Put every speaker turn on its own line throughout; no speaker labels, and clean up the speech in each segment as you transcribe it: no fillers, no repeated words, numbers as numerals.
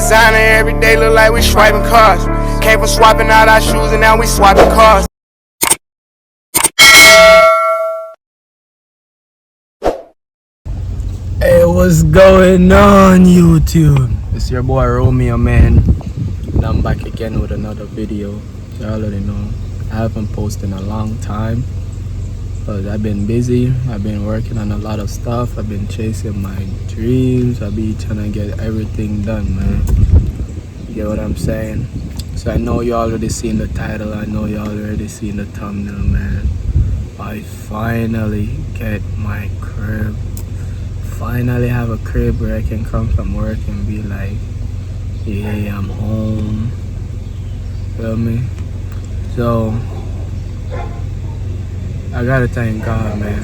designer every day, look like we swiping cars. Came from swapping out our shoes and now we swiping cars.
Hey, what's going on, YouTube? It's your boy Romeo, man, and I'm back again with another video. You already know I haven't posted in a long time, but I've been busy. I've been working on a lot of stuff. I've been chasing my dreams. I've been trying to get everything done, man. You get what I'm saying? So I know you already seen the title. I know you already seen the thumbnail, man. I finally get my crib. Finally have a crib where I can come from work and be like, yeah, I'm home. Feel me? So I gotta thank God, man.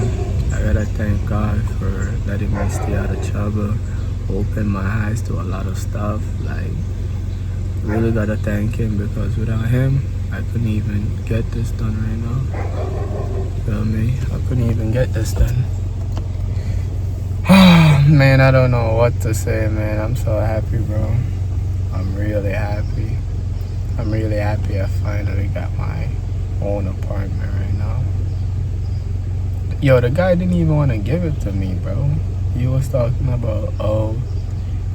I gotta thank God for letting me stay out of trouble, open my eyes to a lot of stuff. Like, really gotta thank him, because without him I couldn't even get this done right now. Feel me? I couldn't even get this done. Man, I don't know what to say, man. I'm so happy, bro. I'm really happy. I'm really happy I finally got my own apartment right now. Yo, the guy didn't even want to give it to me, bro. He was talking about, oh,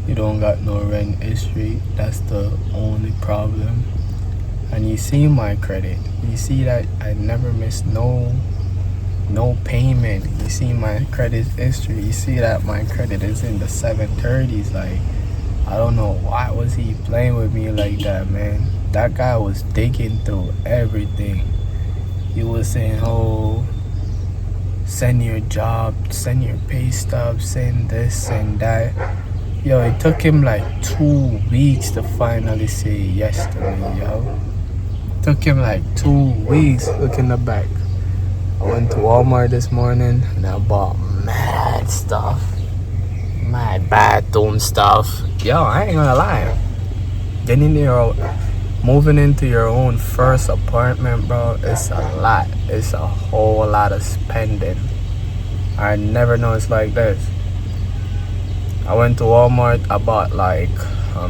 you don't got no rent history. That's the only problem. And you see my credit. You see that I never miss no payment. You see my credit history. You see that my credit is in the 730s. Like, I don't know why was he playing with me like that, man. That guy was digging through everything. He was saying, oh, send your job, send your pay stub, send this and that. Yo, it took him like 2 weeks to finally say yes to me, yo. It took him like 2 weeks. Look in the back. I went to Walmart this morning and I bought mad stuff. Mad bathroom stuff. Yo, I ain't gonna lie. Moving into your own first apartment, bro, it's a lot. It's a whole lot of spending. I never know it's like this. I went to Walmart, I bought like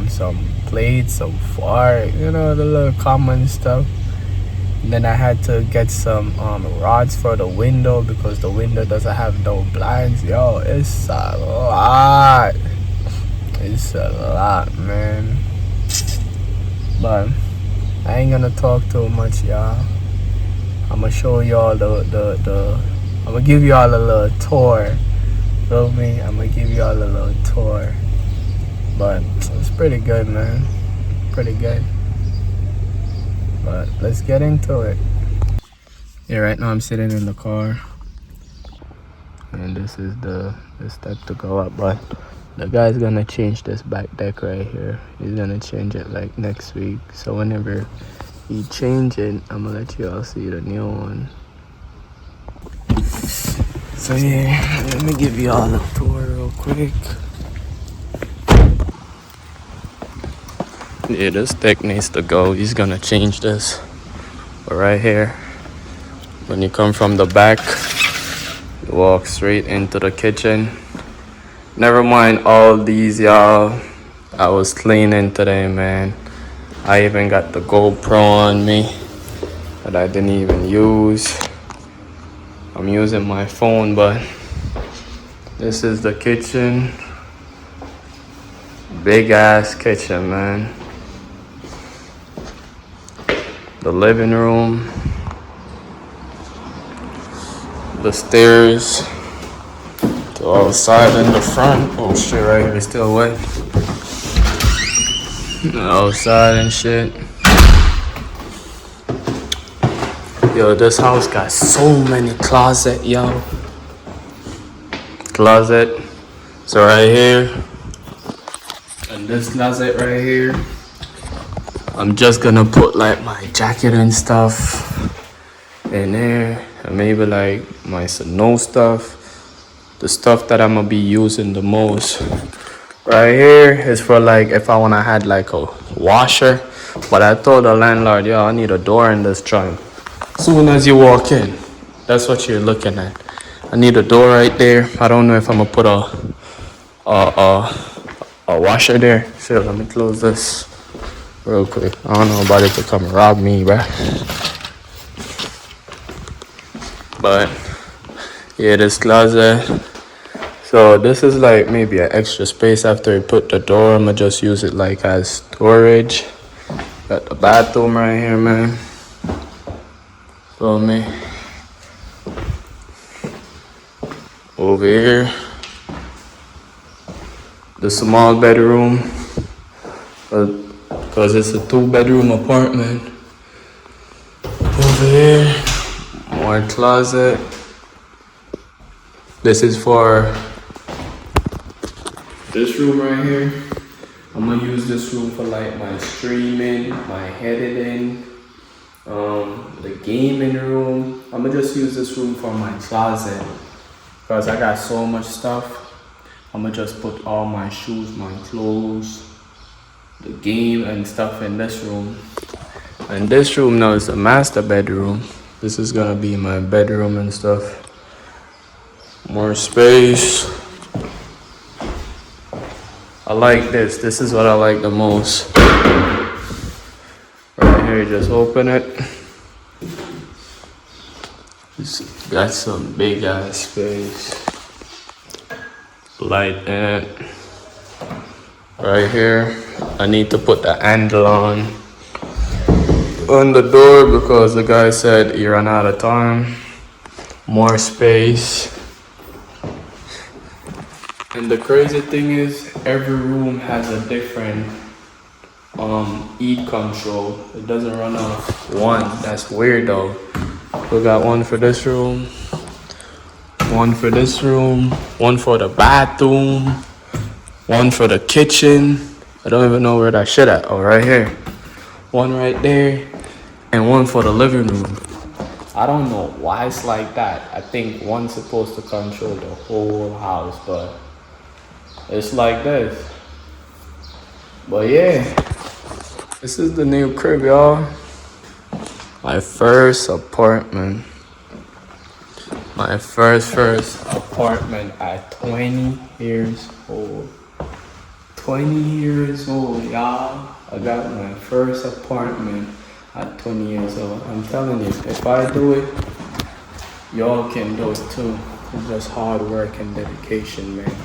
some plates, some fork, you know, the little common stuff. And then I had to get some rods for the window because the window doesn't have no blinds. Yo, it's a lot. It's a lot, man. But I ain't gonna talk too much, y'all. I'm gonna show y'all I'm gonna give y'all a little tour. Feel me? I'm gonna give y'all a little tour. But it's pretty good, man. Pretty good. But let's get into it. Yeah, right now I'm sitting in the car, and this is the step to go up. But the guy's gonna change this back deck right here. He's gonna change it like next week. So whenever he change it, I'm gonna let you all see the new one. So yeah, let me give you all a tour real quick. Yeah, this deck needs to go. He's gonna change this. But right here, when you come from the back, you walk straight into the kitchen. Never mind all these, y'all. I was cleaning today, man. I even got the GoPro on me that I didn't even use. I'm using my phone, but this is the kitchen. Big ass kitchen, man. The living room, the stairs to outside in the front. Oh shit, right here is still wet. Outside and shit. Yo, this house got so many closets, yo. Closet. So right here, and this closet right here, I'm just gonna put like my jacket and stuff in there, and maybe like my snow stuff, the stuff that I'm gonna be using the most. Right here is for like if I wanna have like a washer, but I told the landlord, yo, I need a door in this joint. Soon as you walk in, that's what you're looking at. I need a door right there. I don't know if I'm gonna put a a washer there. So let me close this real quick. I don't know nobody to come rob me, bruh. But yeah, this closet. So this is like maybe an extra space after you put the door. I'ma just use it like as storage. Got the bathroom right here, man. Feel me? Over here, the small bedroom, because it's a 2-bedroom apartment. Over here, more closet. This is for this room right here. I'm gonna use this room for like my streaming, my editing, the gaming room. I'm gonna just use this room for my closet because I got so much stuff. I'm gonna just put all my shoes, my clothes, the game and stuff in this room. And this room now is the master bedroom. This is gonna be my bedroom and stuff. More space. I like this. This is what I like the most. Right here, just open it. It's got some big ass space. Light in it. Right here, I need to put the handle on the door because the guy said he ran out of time. More space. And the crazy thing is, every room has a different heat control. It doesn't run off one. That's weird though. We got one for this room, one for this room, one for the bathroom, one for the kitchen. I don't even know where that shit at. Oh, right here. One right there, and one for the living room. I don't know why it's like that. I think one's supposed to control the whole house, but it's like this. But yeah, this is the new crib, y'all. My first apartment. My first apartment at 20 years old. 20 years old, y'all. I got my first apartment at 20 years old. I'm telling you, if I do it, y'all can do it too. It's just hard work and dedication, man.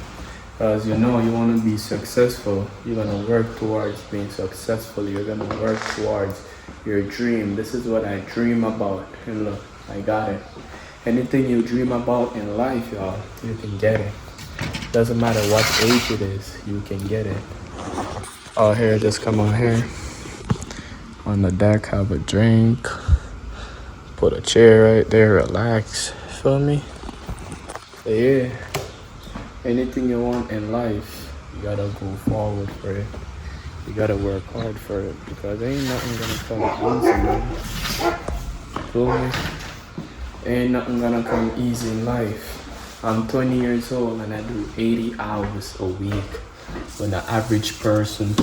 Because you know you want to be successful. You're going to work towards being successful. You're going to work towards your dream. This is what I dream about. And look, I got it. Anything you dream about in life, y'all, you can get it. Doesn't matter what age it is, you can get it. Oh, here, just come on here. On the deck, have a drink. Put a chair right there, relax. Feel me? So yeah. Anything you want in life, you gotta go forward for it. You gotta work hard for it because ain't nothing gonna come easy, man. Feel me? Ain't nothing gonna come easy in life. I'm 20 years old and I do 80 hours a week. When an average person,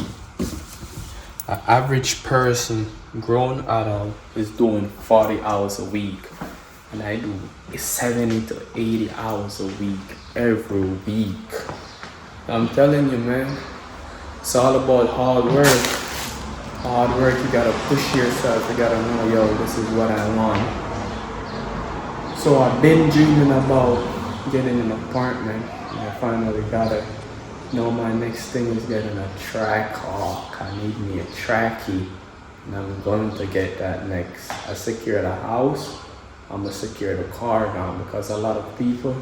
grown adult, is doing 40 hours a week. And I do 70 to 80 hours a week, every week. I'm telling you, man, it's all about hard work. Hard work, you gotta push yourself. You gotta know, yo, this is what I want. So I've been dreaming about getting an apartment. And I finally got it. You know, my next thing is getting a Trackhawk. I need me a Trackie. And I'm going to get that next. I secured a house. I'm gonna secure the car now because a lot of people,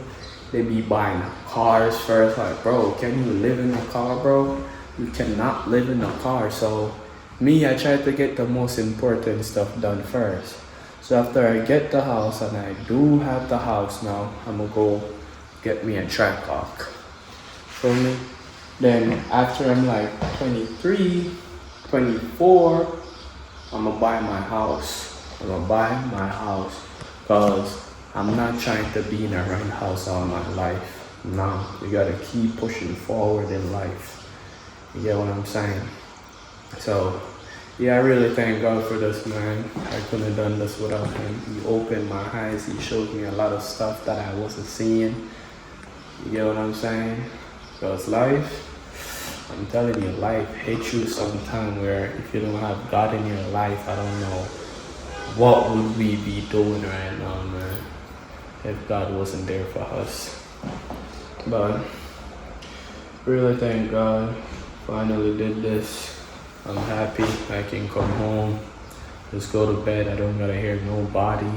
they be buying cars first. Like, bro, can you live in a car, bro? You cannot live in a car. So me, I try to get the most important stuff done first. So after I get the house, and I do have the house now, I'm gonna go get me a Trackhawk. Feel me? Then after I'm like 23, 24, I'm gonna buy my house. I'm gonna buy my house. Because I'm not trying to be in a rent house all my life. No, you gotta keep pushing forward in life. You get what I'm saying? So, yeah, I really thank God for this, man. I couldn't have done this without him. He opened my eyes. He showed me a lot of stuff that I wasn't seeing. You get what I'm saying? Because life, I'm telling you, life hits you sometime where if you don't have God in your life, I don't know what would we be doing right now, man, if God wasn't there for us. But really thank God, finally did this. I'm happy I can come home, just go to bed. I don't gotta hear nobody.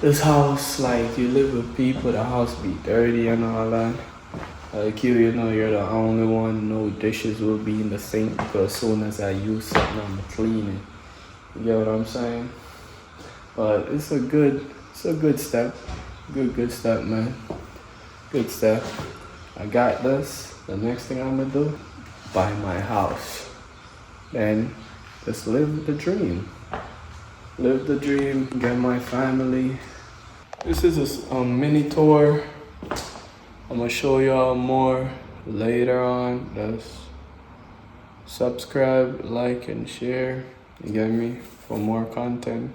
This house, like, you live with people, the house be dirty and all that. Like you know you're the only one, no dishes will be in the sink because as soon as I use something, I'm cleaning. You get what I'm saying? But it's a good step. Good step, man. Good step. I got this. The next thing I'm gonna do, buy my house. Then just live the dream. Live the dream, get my family. This is a mini tour. I'm gonna show y'all more later on. Just subscribe, like, and share. You get me? For more content.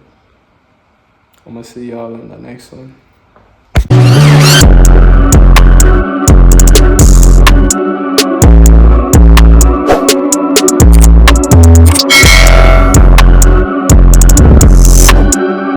I'm gonna see y'all in the next one.